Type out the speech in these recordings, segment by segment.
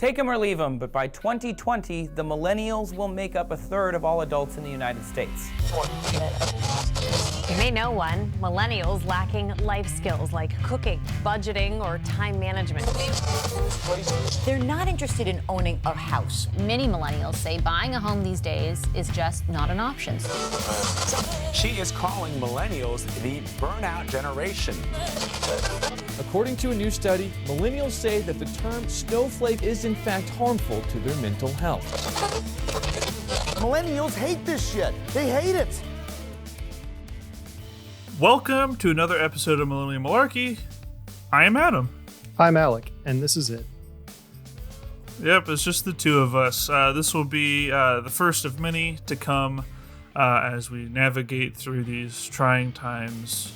Take them or leave them, but by 2020, the millennials will make up a third of all adults in the United States. You may know one, millennials lacking life skills like cooking, budgeting, or time management. They're not interested in owning a house. Many millennials say buying a home these days is just not an option. She is calling millennials the burnout generation. According to a new study, millennials say that the term snowflake is in fact harmful to their mental health. Millennials hate this shit. They hate it. Welcome to another episode of Millennial Malarkey. I am Adam. I'm Alec, and this is it. Yep, it's just the two of us. This will be the first of many to come as we navigate through these trying times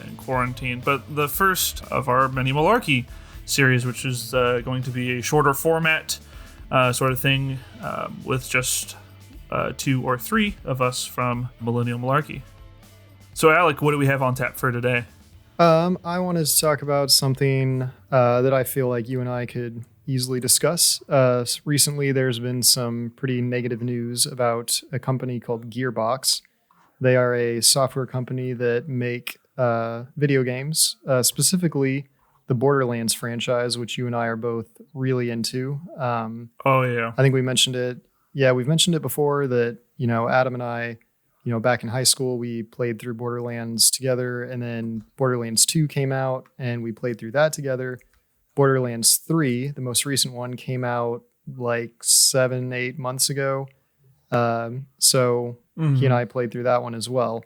in quarantine. But the first of our Mini Malarkey series, which is going to be a shorter format sort of thing with just 2 or 3 of us from Millennial Malarkey. So, Alec, what do we have on tap for today? I wanted to talk about something that I feel like you and I could easily discuss. Recently, there's been some pretty negative news about a company called Gearbox. They are a software company that make video games, specifically the Borderlands franchise, which you and I are both really into. Oh, yeah. I think we mentioned it. Yeah, we've mentioned it before that, Adam and I, back in high school, we played through Borderlands together, and then Borderlands 2 came out, and we played through that together. Borderlands 3, the most recent one, came out like 7-8 months ago. So he and I played through that one as well.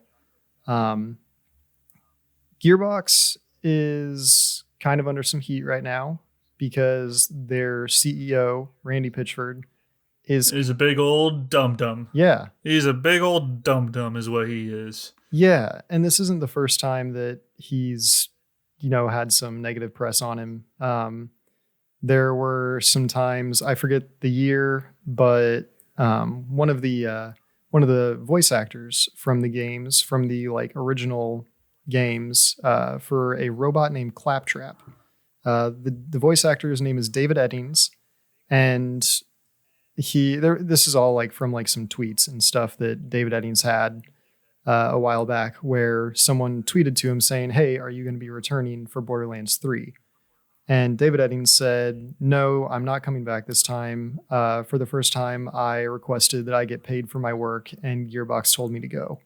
Gearbox is kind of under some heat right now because their CEO, Randy Pitchford, is a big old dum-dum. Yeah. He's a big old dum-dum is what he is. Yeah. And this isn't the first time that he's, had some negative press on him. There were some times, I forget the year, but one of the voice actors from the games, from the original games, for a robot named Claptrap. The voice actor's name is David Eddings, and this is all from some tweets and stuff that David Eddings had a while back, where someone tweeted to him saying, "Hey, are you going to be returning for Borderlands 3?" And David Eddings said, "No, I'm not coming back this time. For the first time, I requested that I get paid for my work, and Gearbox told me to go."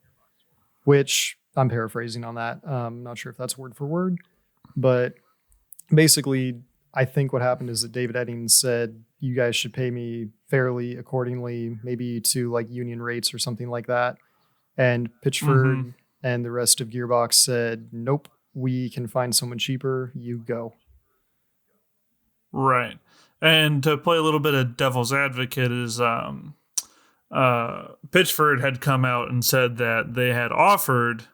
Which, I'm paraphrasing on that. I'm not sure if that's word for word, but basically, I think what happened is that David Eddings said, "You guys should pay me fairly accordingly, maybe to union rates or something like that." And Pitchford and the rest of Gearbox said, "Nope, we can find someone cheaper. You go." Right. And to play a little bit of devil's advocate is Pitchford had come out and said that they had offered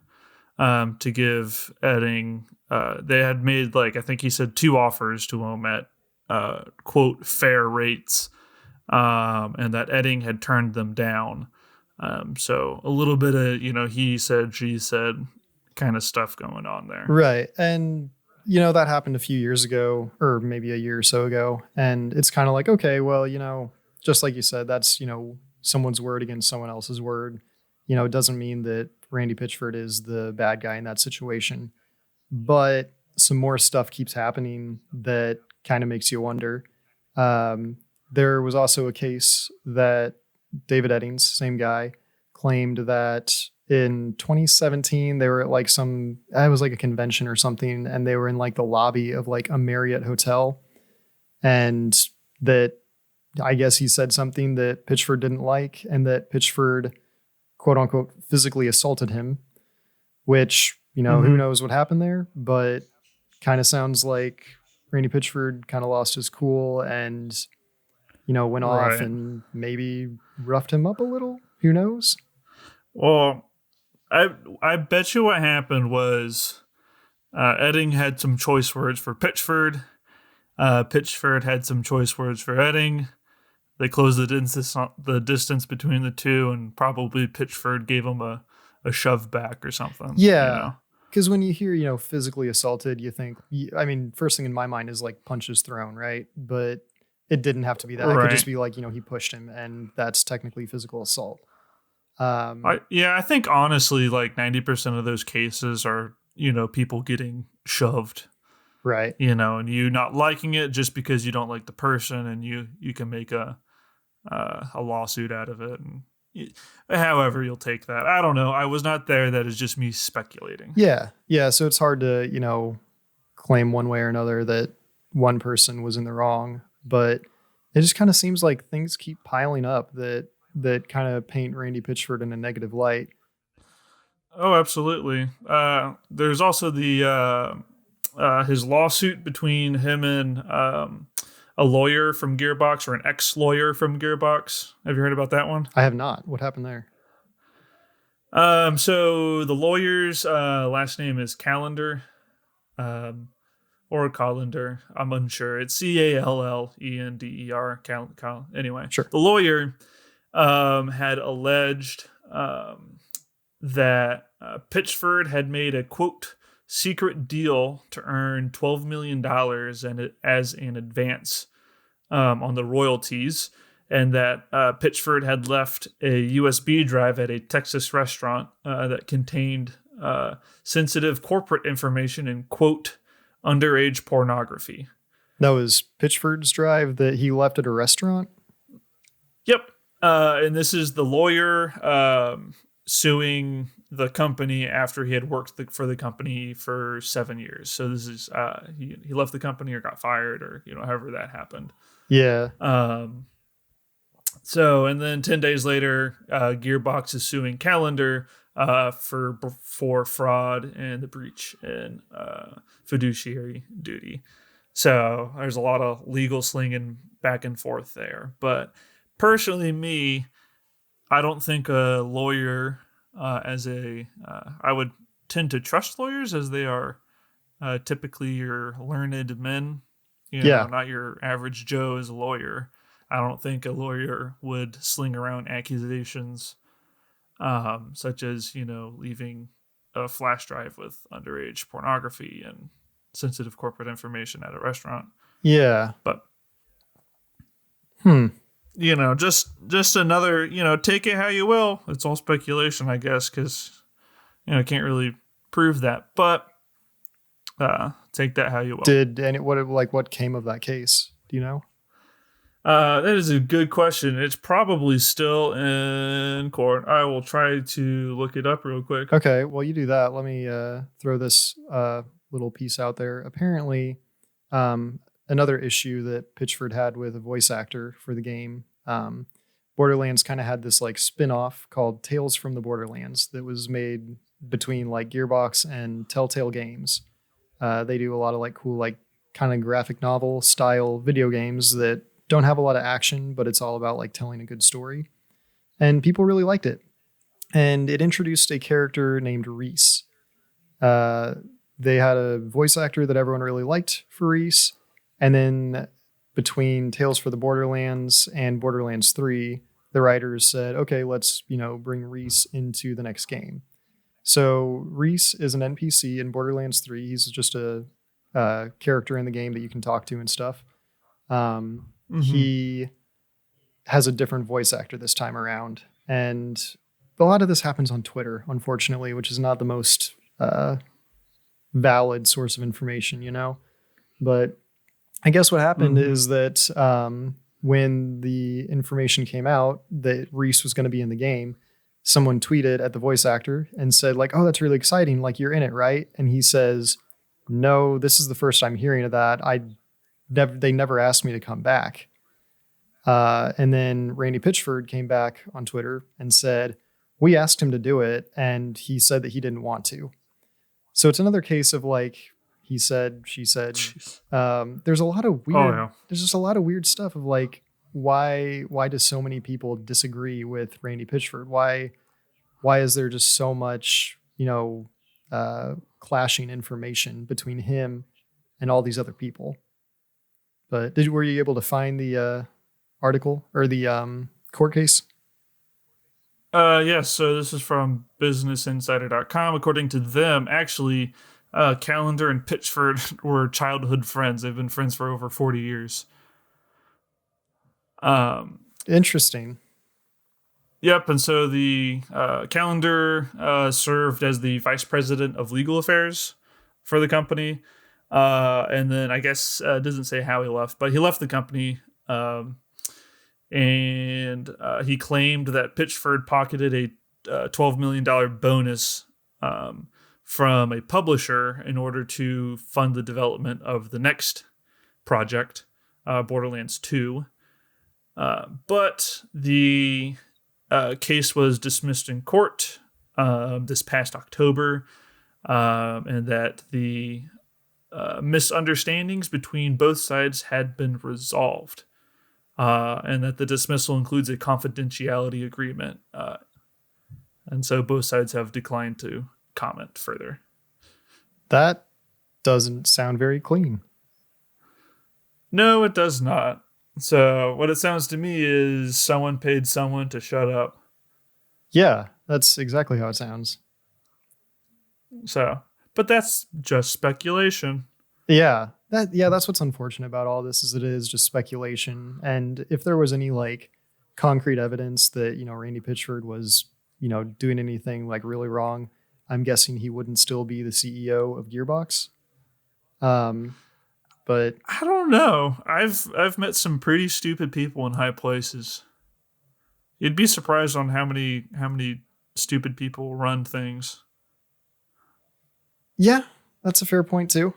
to give Edding, they had made I think he said 2 offers to him at quote fair rates, and that Edding had turned them down. So a little bit of he said, she said kind of stuff going on there. Right. And that happened a few years ago, or maybe a year or so ago, and it's kind of okay, well, just like you said, that's someone's word against someone else's word. It doesn't mean that Randy Pitchford is the bad guy in that situation. But some more stuff keeps happening that kind of makes you wonder. There was also a case that David Eddings, same guy, claimed that in 2017 they were at it was a convention or something, and they were in the lobby of a Marriott hotel, and that I guess he said something that Pitchford didn't like, and that Pitchford, quote unquote, physically assaulted him, which, who knows what happened there, but kind of sounds like Randy Pitchford kind of lost his cool and, went off and maybe roughed him up a little. Who knows? Well, I bet you what happened was Edding had some choice words for Pitchford. Pitchford had some choice words for Edding. They closed the distance between the two, and probably Pitchford gave him a shove back or something. Yeah. Because when you hear, physically assaulted, you think, first thing in my mind is punches thrown, right? But it didn't have to be that. It could Right. just be like, he pushed him, and that's technically physical assault. I think honestly, like 90% of those cases are, people getting shoved, Right. and you not liking it just because you don't like the person, and you can make a lawsuit out of it. And however you'll take that. I don't know. I was not there. That is just me speculating. Yeah. Yeah. So it's hard to, claim one way or another that one person was in the wrong, but it just kind of seems like things keep piling up that kind of paint Randy Pitchford in a negative light. Oh, absolutely. There's also the his lawsuit between him and a lawyer from Gearbox, or an ex-lawyer from Gearbox. Have you heard about that one? I have not. What happened there? So the lawyer's last name is Callender, or Collender. I'm unsure. It's Callender. Anyway, Sure. The lawyer had alleged that Pitchford had made a, quote, secret deal to earn $12 million as an advance on the royalties, and that Pitchford had left a USB drive at a Texas restaurant that contained sensitive corporate information and, quote, underage pornography. That was Pitchford's drive that he left at a restaurant? Yep. And this is the lawyer suing the company after he had worked for the company for 7 years. So this is he left the company or got fired, or however that happened. Yeah. So, and then 10 days later, Gearbox is suing Callender for fraud and the breach in fiduciary duty. So there's a lot of legal slinging back and forth there. But personally, I don't think a lawyer I would tend to trust lawyers, as they are typically your learned men, not your average Joe as a lawyer. I don't think a lawyer would sling around accusations such as, leaving a flash drive with underage pornography and sensitive corporate information at a restaurant. Yeah. But, just another, take it how you will. It's all speculation, I guess, because, I can't really prove that. But take that how you will. What came of that case? Do you know? That is a good question. It's probably still in court. I will try to look it up real quick. Okay, well, you do that. Let me throw this little piece out there. Apparently, another issue that Pitchford had with a voice actor for the game, Borderlands kind of had this like spin-off called Tales from the Borderlands that was made between like Gearbox and Telltale Games. They do a lot of like cool, like kind of graphic novel style video games that don't have a lot of action, but it's all about like telling a good story. And people really liked it. And it introduced a character named Reese. They had a voice actor that everyone really liked for Reese. And then between Tales for the Borderlands and Borderlands 3, the writers said, okay, let's, bring Reese into the next game. So Reese is an NPC in Borderlands 3. He's just a character in the game that you can talk to and stuff. He has a different voice actor this time around. And a lot of this happens on Twitter, unfortunately, which is not the most valid source of information, But I guess what happened is that when the information came out that Reese was going to be in the game, someone tweeted at the voice actor and said, like, oh, that's really exciting. Like, you're in it, right? And he says, no, this is the first I'm hearing of that. They never asked me to come back. And then Randy Pitchford came back on Twitter and said, we asked him to do it, and he said that he didn't want to. So it's another case of like, he said, she said. There's a lot of weird. There's just a lot of weird stuff of like, why do so many people disagree with Randy Pitchford? Why is there just so much, clashing information between him and all these other people? But were you able to find the article or the court case? Yes. So this is from BusinessInsider.com. According to them, actually, Callender and Pitchford were childhood friends. They've been friends for over 40 years. Interesting. Yep, and so the Calendar served as the vice president of legal affairs for the company, and then I guess it doesn't say how he left, but he left the company, and he claimed that Pitchford pocketed a $12 million bonus from a publisher in order to fund the development of the next project, Borderlands 2. But the case was dismissed in court this past October, and that the misunderstandings between both sides had been resolved, and that the dismissal includes a confidentiality agreement. And so both sides have declined to comment further. That doesn't sound very clean. No, it does not. So what it sounds to me is someone paid someone to shut up. Yeah, that's exactly how it sounds. So, but that's just speculation. Yeah, that's what's unfortunate about all this is it is just speculation. And if there was any like concrete evidence that, Randy Pitchford was, doing anything like really wrong, I'm guessing he wouldn't still be the CEO of Gearbox. But I don't know. I've met some pretty stupid people in high places. You'd be surprised on how many stupid people run things. Yeah, that's a fair point too.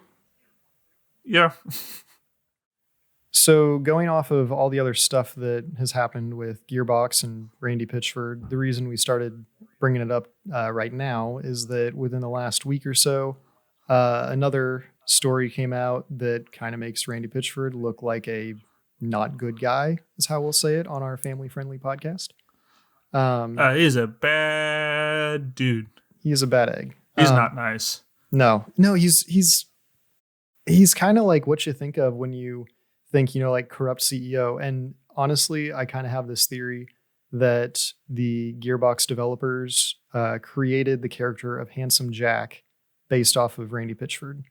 Yeah. So going off of all the other stuff that has happened with Gearbox and Randy Pitchford, the reason we started bringing it up right now is that within the last week or so, another story came out that kind of makes Randy Pitchford look like a not good guy, is how we'll say it on our family-friendly podcast. He's a bad dude. He is a bad egg. He's not nice. No, he's kind of like what you think of when you think, like corrupt CEO. And honestly, I kind of have this theory that the Gearbox developers created the character of Handsome Jack based off of Randy Pitchford.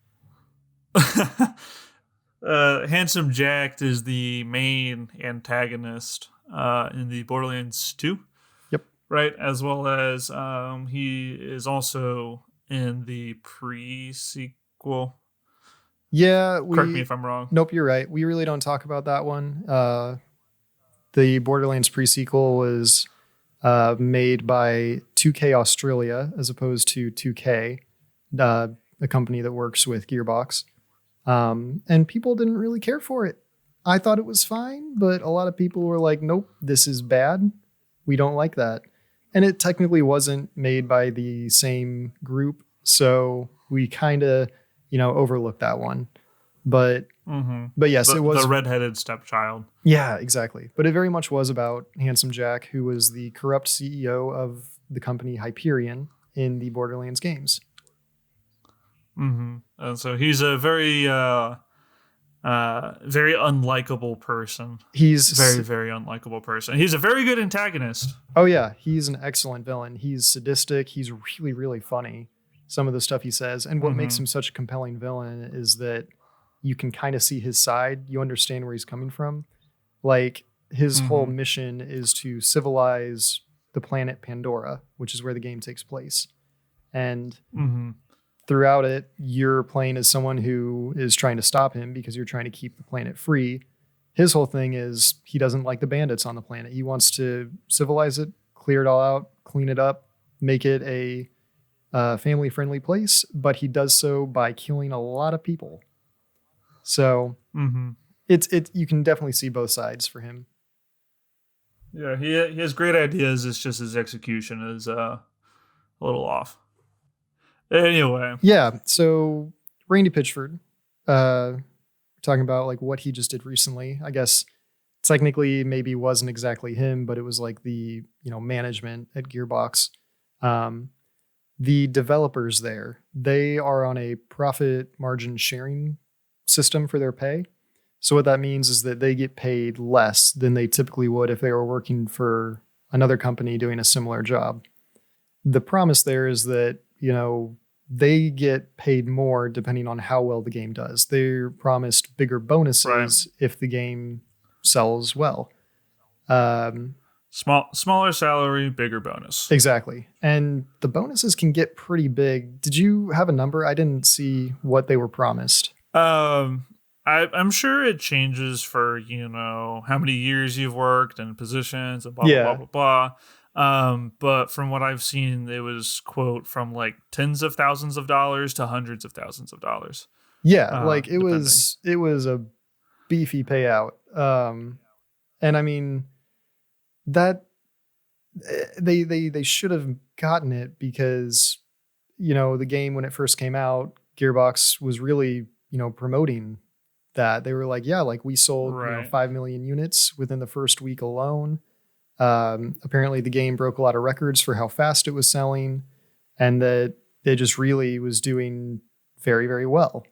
Handsome Jack is the main antagonist in the Borderlands 2. Yep. Right, as well as he is also in the pre-sequel. Yeah. Correct me if I'm wrong. Nope, you're right. We really don't talk about that one. The Borderlands pre-sequel was made by 2K Australia as opposed to 2K, a company that works with Gearbox. And people didn't really care for it. I thought it was fine, but a lot of people were like, nope, this is bad. We don't like that. And it technically wasn't made by the same group. So we kind of, overlooked that one. But yes, it was the redheaded stepchild. Yeah, exactly. But it very much was about Handsome Jack, who was the corrupt CEO of the company Hyperion in the Borderlands games. And so he's a very very unlikable person. He's very unlikable person. He's a very good antagonist. Oh yeah, he's an excellent villain. He's sadistic. He's really, really funny. Some of the stuff he says. And what makes him such a compelling villain is that you can kind of see his side. You understand where he's coming from. Like his whole mission is to civilize the planet Pandora, which is where the game takes place. And throughout it, you're playing as someone who is trying to stop him because you're trying to keep the planet free. His whole thing is he doesn't like the bandits on the planet. He wants to civilize it, clear it all out, clean it up, make it a family-friendly place, but he does so by killing a lot of people. So it's you can definitely see both sides for him. Yeah, he has great ideas. It's just his execution is a little off. Anyway. Yeah, so Randy Pitchford, talking about like what he just did recently. I guess technically maybe wasn't exactly him, but it was like the management at Gearbox. The developers there, they are on a profit margin sharing system for their pay. So what that means is that they get paid less than they typically would if they were working for another company doing a similar job. The promise there is that, they get paid more depending on how well the game does. They're promised bigger bonuses if the game sells well. Smaller salary, bigger bonus. Exactly. And the bonuses can get pretty big. Did you have a number? I didn't see what they were promised. I'm sure it changes for, how many years you've worked and positions and blah, blah, blah, blah, blah. But from what I've seen, it was, quote, from like tens of thousands of dollars to hundreds of thousands of dollars. Yeah, it depending. was a beefy payout. And I mean, that they should have gotten it because, the game when it first came out, Gearbox was really, promoting that. They were like, yeah, like we sold 5 million units within the first week alone. Apparently the game broke a lot of records for how fast it was selling, and that it just really was doing very, very well.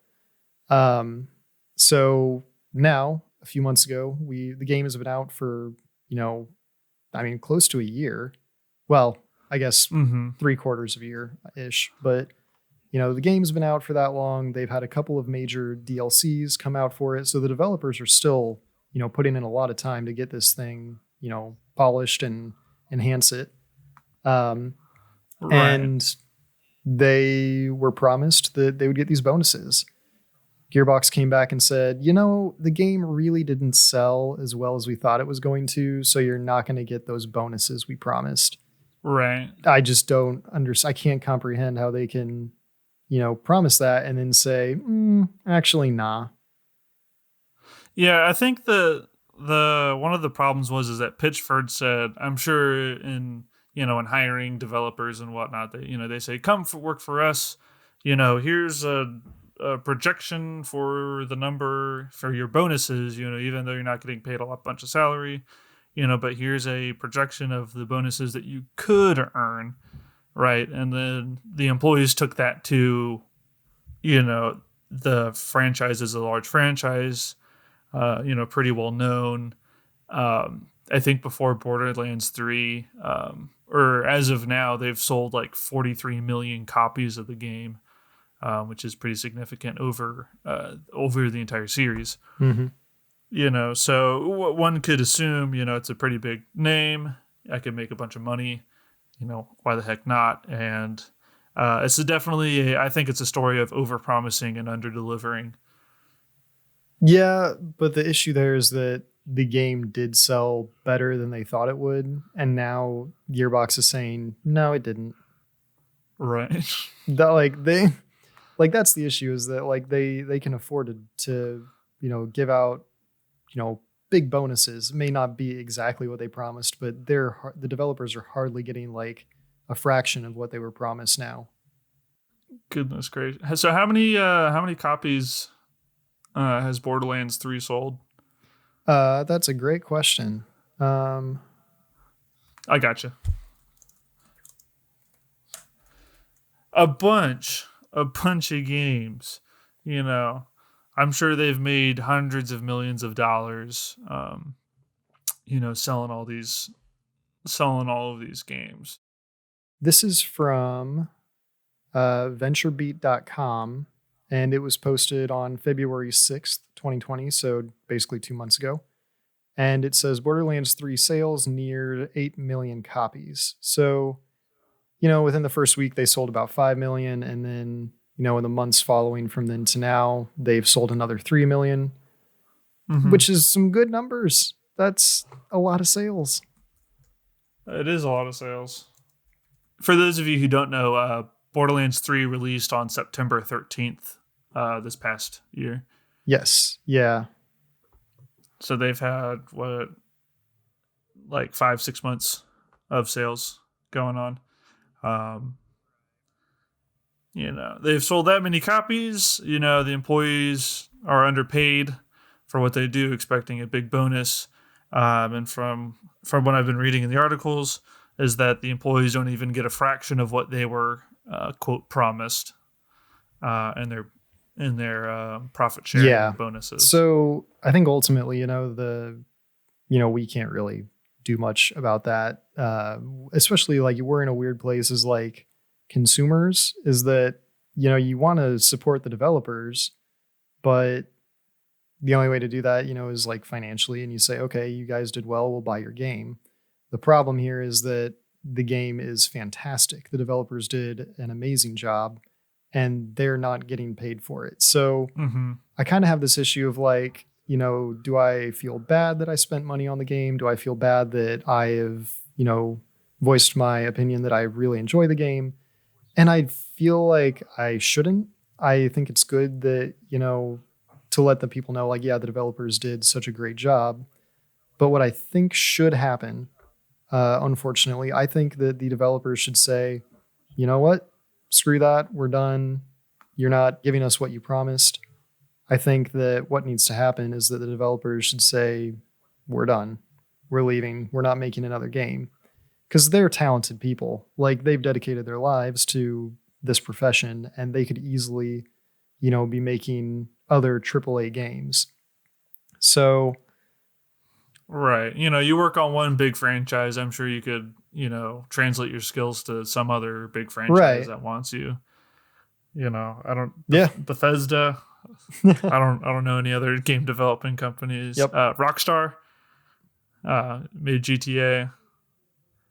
So now, a few months ago, the game has been out for, close to a year. Well, I guess 3/4 of a year-ish, but the game's been out for that long. They've had a couple of major DLCs come out for it. So the developers are still, putting in a lot of time to get this thing, polished and enhance it. And they were promised that they would get these bonuses. Gearbox came back and said, the game really didn't sell as well as we thought it was going to, so you're not going to get those bonuses we promised. Right. I just don't understand. I can't comprehend how they can, promise that and then say, actually, nah. Yeah, I think the one of the problems is that Pitchford said, I'm sure in hiring developers and whatnot, they say, come work for us. Here's a projection for the number for your bonuses, even though you're not getting paid a bunch of salary, but here's a projection of the bonuses that you could earn. Right. And then the employees took that to, the franchise is a large franchise, pretty well known. I think before Borderlands 3, or as of now, they've sold like 43 million copies of the game, which is pretty significant over the entire series. Mm-hmm. So one could assume, it's a pretty big name. I could make a bunch of money. Why the heck not? And it's definitely, I think it's a story of overpromising and under-delivering. Yeah, but the issue there is that the game did sell better than they thought it would, and now Gearbox is saying, no, it didn't. Right. That's the issue, is that they can afford to give out, big bonuses. It may not be exactly what they promised, but the developers are hardly getting like a fraction of what they were promised now. Goodness gracious. So how many copies has Borderlands 3 sold? That's a great question. I gotcha. A bunch of games, I'm sure they've made hundreds of millions of dollars, selling all of these games. This is from venturebeat.com, and it was posted on February 6th, 2020, so basically 2 months ago. And it says Borderlands 3 sales neared 8 million copies. So, within the first week, they sold about 5 million, and then in the months following from then to now, they've sold another 3 million, which is some good numbers. That's a lot of sales. It is a lot of sales. For those of you who don't know, Borderlands 3 released on September 13th this past year. Yes. Yeah. So they've had, 5-6 months of sales going on. They've sold that many copies. The employees are underpaid for what they do, expecting a big bonus. And from what I've been reading in the articles, is that the employees don't even get a fraction of what they were quote promised in their profit sharing bonuses. So I think ultimately, we can't really do much about that. Especially we're in a weird place as consumers, is that, you want to support the developers, but the only way to do that, is like financially, and you say, okay, you guys did well, we'll buy your game. The problem here is that the game is fantastic. The developers did an amazing job and they're not getting paid for it. So I kind of have this issue of like, do I feel bad that I spent money on the game? Do I feel bad that I have, voiced my opinion that I really enjoy the game? And I feel like I shouldn't. I think it's good that, to let the people know, like, yeah, the developers did such a great job. But what I think should happen, unfortunately, I think that the developers should say, you know what? Screw that. We're done. You're not giving us what you promised. I think that what needs to happen is that the developers should say, we're done. We're leaving. We're not making another game. Because they're talented people. Like, they've dedicated their lives to this profession, and they could easily, be making other AAA games. So... Right. You work on one big franchise. I'm sure you could, translate your skills to some other big franchise that wants you. I don't. Bethesda. I don't know any other game developing companies. Yep. Rockstar made GTA.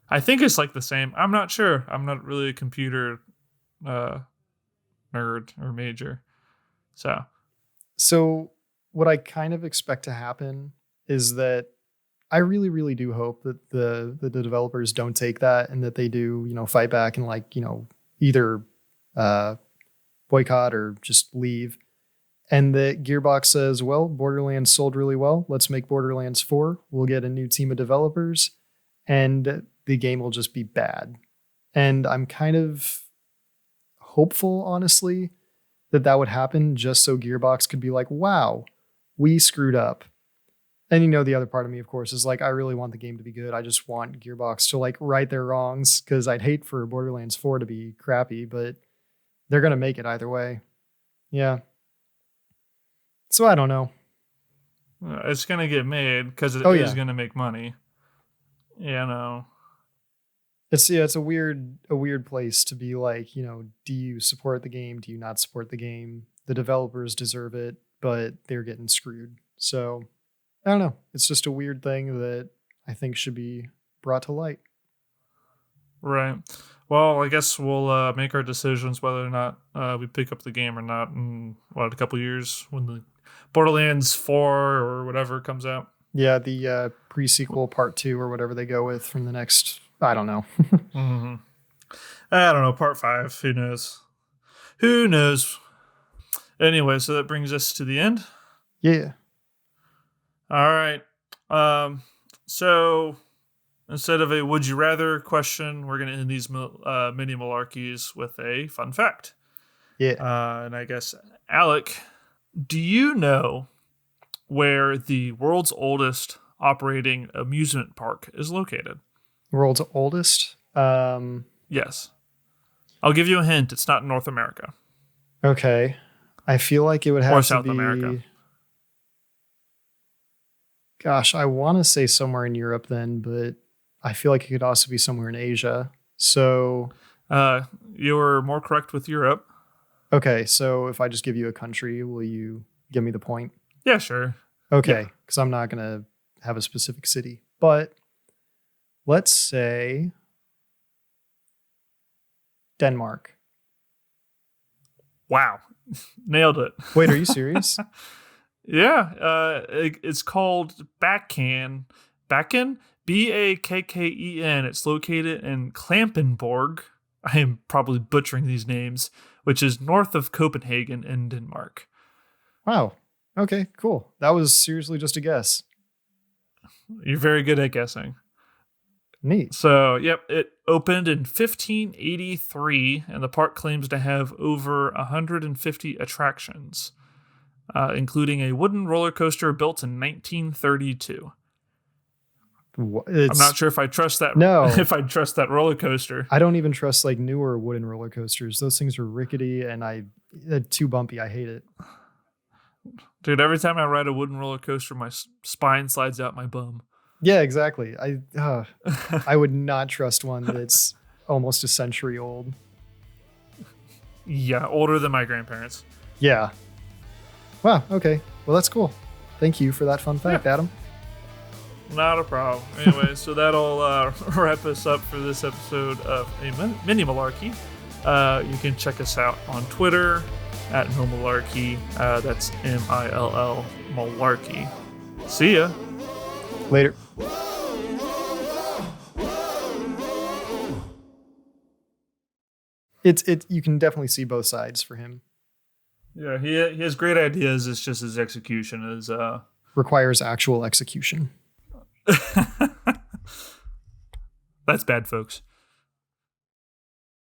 I think it's like the same. I'm not sure. I'm not really a computer nerd or major. So what I kind of expect to happen is that I really, really do hope that the developers don't take that and that they do, fight back and like, either boycott or just leave. And that Gearbox says, well, Borderlands sold really well. Let's make Borderlands 4. We'll get a new team of developers and the game will just be bad. And I'm kind of hopeful, honestly, that would happen just so Gearbox could be like, wow, we screwed up. And the other part of me, of course, is like, I really want the game to be good. I just want Gearbox to like right their wrongs, because I'd hate for Borderlands 4 to be crappy, but they're going to make it either way. Yeah. So I don't know. It's going to get made because it is going to make money. It's a weird place to be like, do you support the game? Do you not support the game? The developers deserve it, but they're getting screwed. So I don't know. It's just a weird thing that I think should be brought to light. Right. Well, I guess we'll make our decisions whether or not we pick up the game or not in, a couple years when the Borderlands 4 or whatever comes out. Yeah, the pre-sequel part 2 or whatever they go with from the next, I don't know. I don't know, part 5. Who knows? Who knows? Anyway, so that brings us to the end. Yeah. All right. So instead of a would you rather question, we're going to end these mini malarkeys with a fun fact. Yeah. And I guess, Alec, do you know where the world's oldest operating amusement park is located? World's oldest? Yes. I'll give you a hint. It's not in North America. Okay. I feel like it would have or to South be... America. Gosh, I want to say somewhere in Europe then, but I feel like it could also be somewhere in Asia. So... you were more correct with Europe. Okay, so if I just give you a country, will you give me the point? Yeah, sure. Okay, because I'm not going to have a specific city. But let's say Denmark. Wow. Nailed it. Wait, are you serious? Yeah. It's called Bakken. Bakken? Bakken. It's located in Klampenborg. I am probably butchering these names, which is north of Copenhagen in Denmark. Wow. Okay, cool. That was seriously just a guess. You're very good at guessing. Neat. So, yep, it opened in 1583, and the park claims to have over 150 attractions, including a wooden roller coaster built in 1932. I'm not sure if I trust that. No. If I trust that roller coaster. I don't even trust like newer wooden roller coasters. Those things are rickety and they're too bumpy. I hate it. Dude, every time I ride a wooden roller coaster, my spine slides out my bum. Yeah, exactly. I would not trust one that's almost a century old. Yeah, older than my grandparents. Yeah. Wow. Okay. Well, that's cool. Thank you for that fun fact, Adam. Not a problem. Anyway, so that'll wrap us up for this episode of a Mini Malarkey. You can check us out on Twitter at Malarkey. That's MILL Malarkey. See ya. Later. You can definitely see both sides for him. Yeah, he has great ideas. It's just his execution is requires actual execution. That's bad, folks.